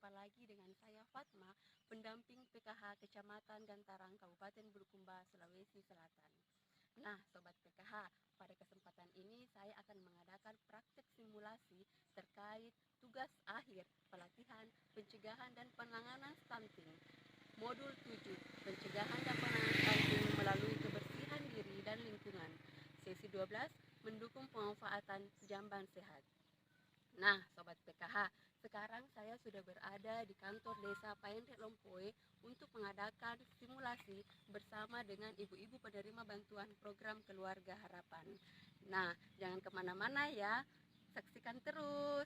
Berjumpa lagi dengan saya Fatma, pendamping PKH Kecamatan Gantarang, Kabupaten Bulukumba, Sulawesi Selatan. Nah, Sobat PKH, pada kesempatan ini saya akan mengadakan praktek simulasi terkait tugas akhir pelatihan pencegahan dan penanganan stunting. Modul 7, pencegahan dan penanganan stunting melalui kebersihan diri dan lingkungan. Sesi 12, mendukung pemanfaatan jamban sehat. Nah, Sobat PKH, sekarang saya sudah berada di kantor desa Payenrek Lompoe untuk mengadakan simulasi bersama dengan ibu-ibu penerima bantuan program Keluarga Harapan. Nah, jangan kemana-mana ya, saksikan terus.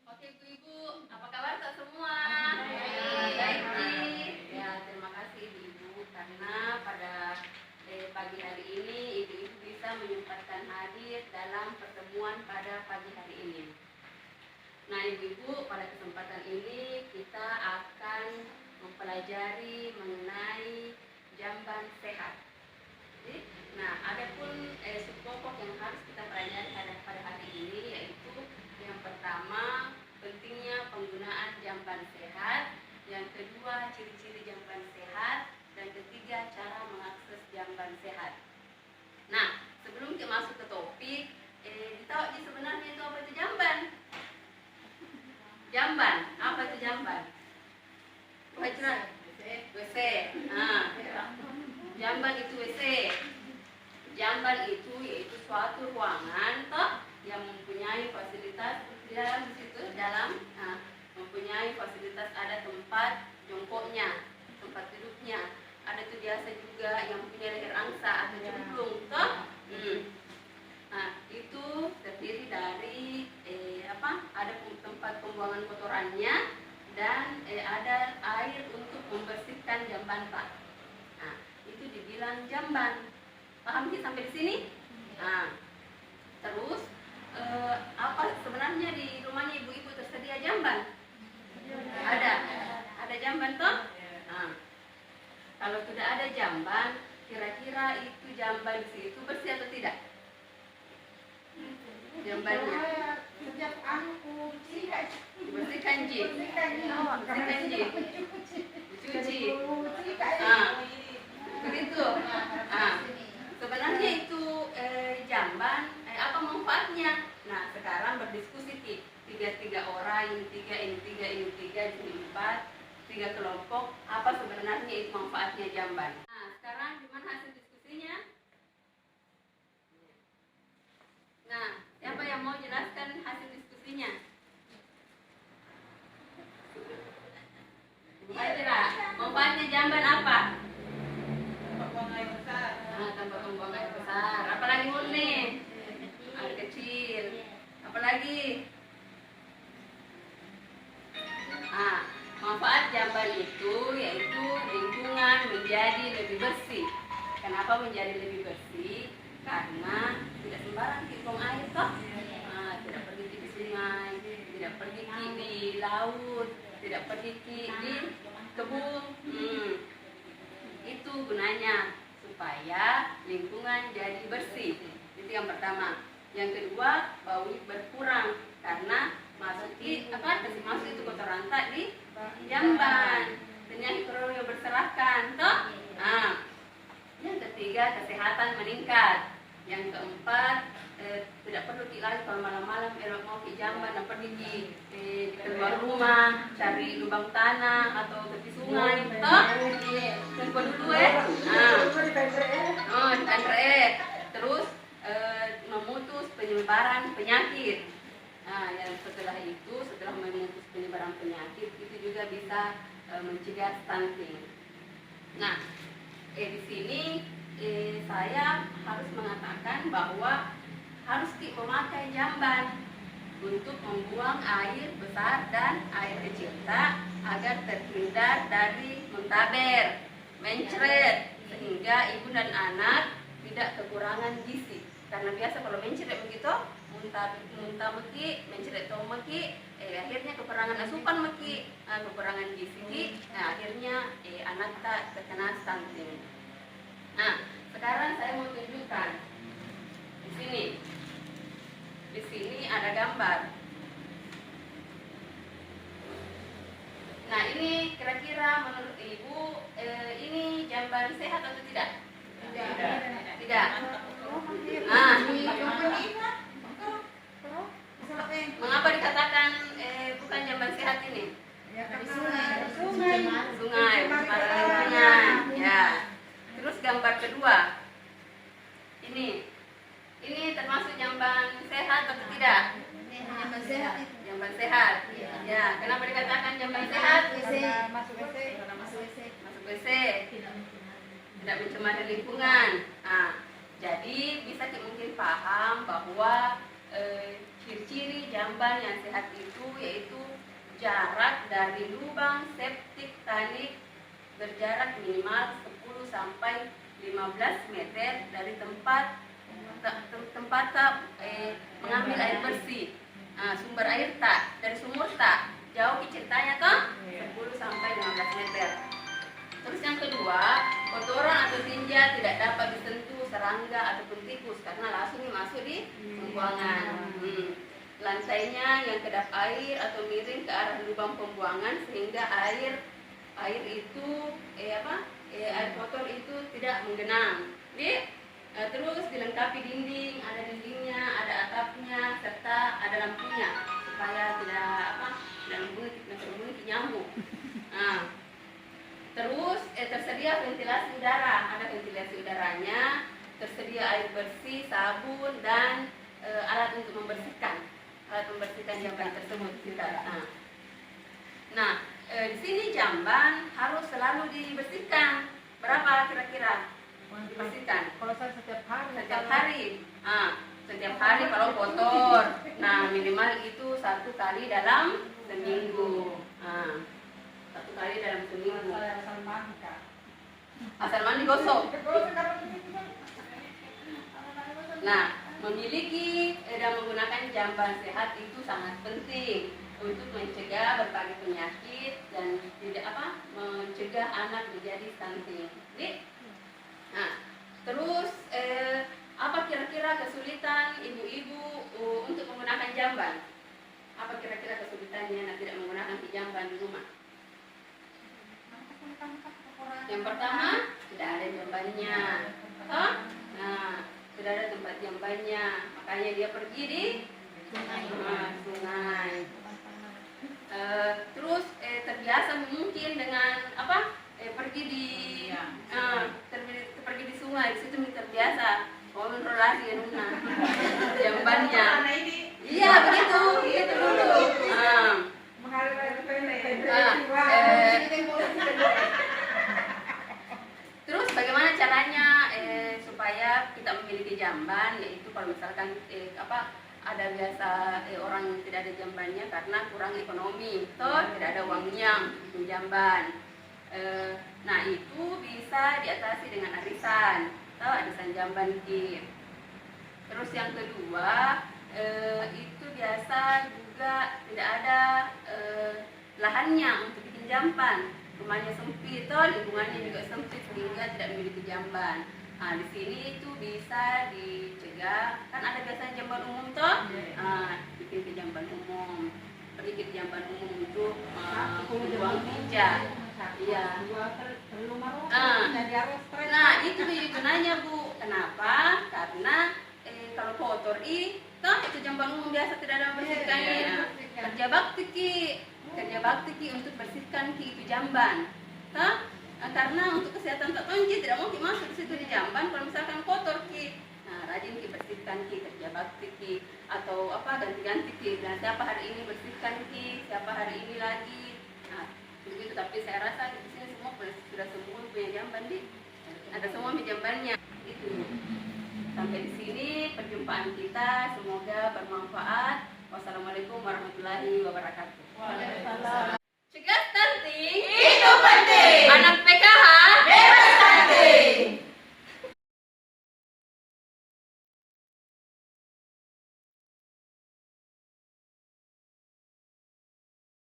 Oke ibu-ibu, apa kabar semua? Baik. Ya, terima kasih ibu karena pada pagi hari ini ibu-ibu bisa menyempatkan hadir dalam pertemuan pada pagi hari ini. Nah ibu-ibu, pada kesempatan ini kita akan mempelajari mengenai jamban sehat. Nah, ada pun subpokok yang harus kita pelajari pada hari ini, yaitu yang pertama pentingnya penggunaan jamban sehat, yang kedua ciri-ciri jamban sehat, dan ketiga cara mengakses jamban sehat. Nah, sebelum kita masuk ke topik, ditahu sebenarnya itu apa itu jamban? Jamban, apa itu jamban? WC. Nah, jamban itu WC. Jamban itu yaitu suatu ruangan yang mempunyai fasilitas di dalam mempunyai fasilitas, ada tempat jongkoknya, tempat duduknya, ada itu biasa juga yang punya leher angsa atau cemplung Nah, itu terdiri dari ada tempat pembuangan kotorannya dan ada air untuk membersihkan jamban Nah, itu dibilang jamban. Paham sih sampai di sini? Nah, terus apa sebenarnya di rumahnya ibu-ibu tersedia jamban? Ada jamban toh? Nah, kalau tidak ada jamban, kira-kira itu jamban itu bersih atau tidak? Jambannya sejak aku dibersihkan Ji. Dicuci. Begitu. Sebenarnya itu jamban apa manfaatnya? Nah, sekarang berdiskusi tiga orang, ini tiga, ini 4, 3 kelompok. Apa sebenarnya itu manfaatnya jamban? Nah, sekarang gimana hasil diskusinya? Nah, siapa yang mau jelaskan hasil diskusinya? Manfaatnya jamban apa? buang air besar. Tempat pembuangan air besar. Apalagi murni? Air kecil. Apalagi? Manfaat jamban itu yaitu lingkungan menjadi lebih bersih. Kenapa menjadi lebih bersih? Karena tidak sembarang buang air toh. Tidak pergi di sungai, tidak pergi di laut, tidak pergi di kebun. Itu gunanya supaya lingkungan jadi bersih. Itu yang pertama. Yang kedua, bau berkurang karena kasih masuk itu kotoran di jamban. Penyakit kronis berserakan toh. Yang ketiga, kesehatan meningkat. Yang keempat, tidak perlu lagi kalau malam-malam mau ke jamban dan pergi di keluar rumah cari lubang tanah atau tepi sungai toh. Tunggu dulu terus memutus penyebaran penyakit. Yang setelah memutus penyebaran penyakit itu juga bisa mencegah stunting. Nah, di sini saya harus mengatakan bahwa harus memakai jamban untuk membuang air besar dan air kecil agar terhindar dari muntaber, mencret, sehingga ibu dan anak tidak kekurangan gizi. Karena biasa kalau mencret begitu, muntah meki, mencret meki, akhirnya kekurangan asupan meki, kekurangan gizi, akhirnya anak tak terkena stunting. Nah, sekarang saya mau tunjukkan di sini. Di sini ada gambar. kira-kira menurut Ibu ini jamban sehat atau tidak? Tidak. Mengapa dikatakan bukan jamban sehat ini? Sungai, lingkungan. Ya. Terus gambar kedua. Ini termasuk jamban sehat atau tidak? Jamban sehat. Ya. Kenapa dikatakan jamban sehat? Masuk WC. Tidak mencemari lingkungan. Jadi bisa mungkin paham bahwa ciri-ciri jamban yang sehat itu yaitu jarak dari lubang septik tanik berjarak minimal 10 sampai 15 meter dari tempat mengambil air bersih. Sumber air dari sumur jauh ceritanya toh 10 sampai 15 meter. Terus yang kedua, kotoran atau tinja tidak dapat disentuh serangga ataupun tikus karena langsung masuk di pembuangan. Lantainya yang kedap air atau miring ke arah lubang pembuangan sehingga air itu air kotor itu tidak menggenang. Terus dilengkapi dinding, ada dindingnya, ada atapnya, serta ada lampunya supaya tidak membunuh nyamuk. Terus tersedia ventilasi udara, ada ventilasi udaranya, tersedia air bersih, sabun dan alat untuk membersihkan jamban tersebut. Di sini jamban harus selalu dibersihkan. Berapa kira-kira dibersihkan? Kalau saya setiap hari. Setiap hari kalau kotor. Minimal itu 1 kali dalam seminggu. 1 kali dalam seminggu. Asal mandi gosok. Memiliki dan menggunakan jamban sehat itu sangat penting untuk mencegah berbagai penyakit dan mencegah anak menjadi stunting. Terus apa kira-kira kesulitan ibu-ibu untuk menggunakan jamban? Apa kira-kira kesulitannya tidak menggunakan jamban di rumah? Yang pertama, tidak ada jambannya. Tidak ada tempat jambannya, makanya dia pergi di sungai. Terus terbiasa mungkin dengan pergi di sungai, di situ terbiasa kontrolasi jambannya. Iya begitu dulu. Terus bagaimana caranya supaya kita memiliki jamban, yaitu kalau misalkan ada biasa orang yang tidak ada jambannya karena kurang ekonomi, tidak ada uangnya untuk jamban. Itu bisa diatasi dengan arisan jamban kit. Terus yang kedua, itu biasa juga tidak ada lahannya untuk bikin jamban. Rumahnya sempit, lingkungannya juga sempit sehingga tidak memiliki jamban. Di sini itu bisa dicegah, kan ada biasanya jamban umum bikin ke jamban umum, pergi ke jamban umum untuk buang tinja. Iya. Itu gunanya Bu. Kenapa? Karena kalau kotor itu jamban umum biasa tidak ada membersihkan. Kerja bakti untuk bersihkan itu jamban. Karena untuk kesehatan tonji tidak mungkin masuk di situ di jamban kalau misalkan kotor rajin bersihkan kerja bakti atau ganti-ganti siapa hari ini bersihkan siapa hari ini lagi. Begitu, tapi saya rasa di sini sudah semua punya jamban ada semua jambannya. Itu. Sampai di sini perjumpaan kita, semoga bermanfaat. Wassalamualaikum warahmatullahi wabarakatuh. Waalaikumsalam.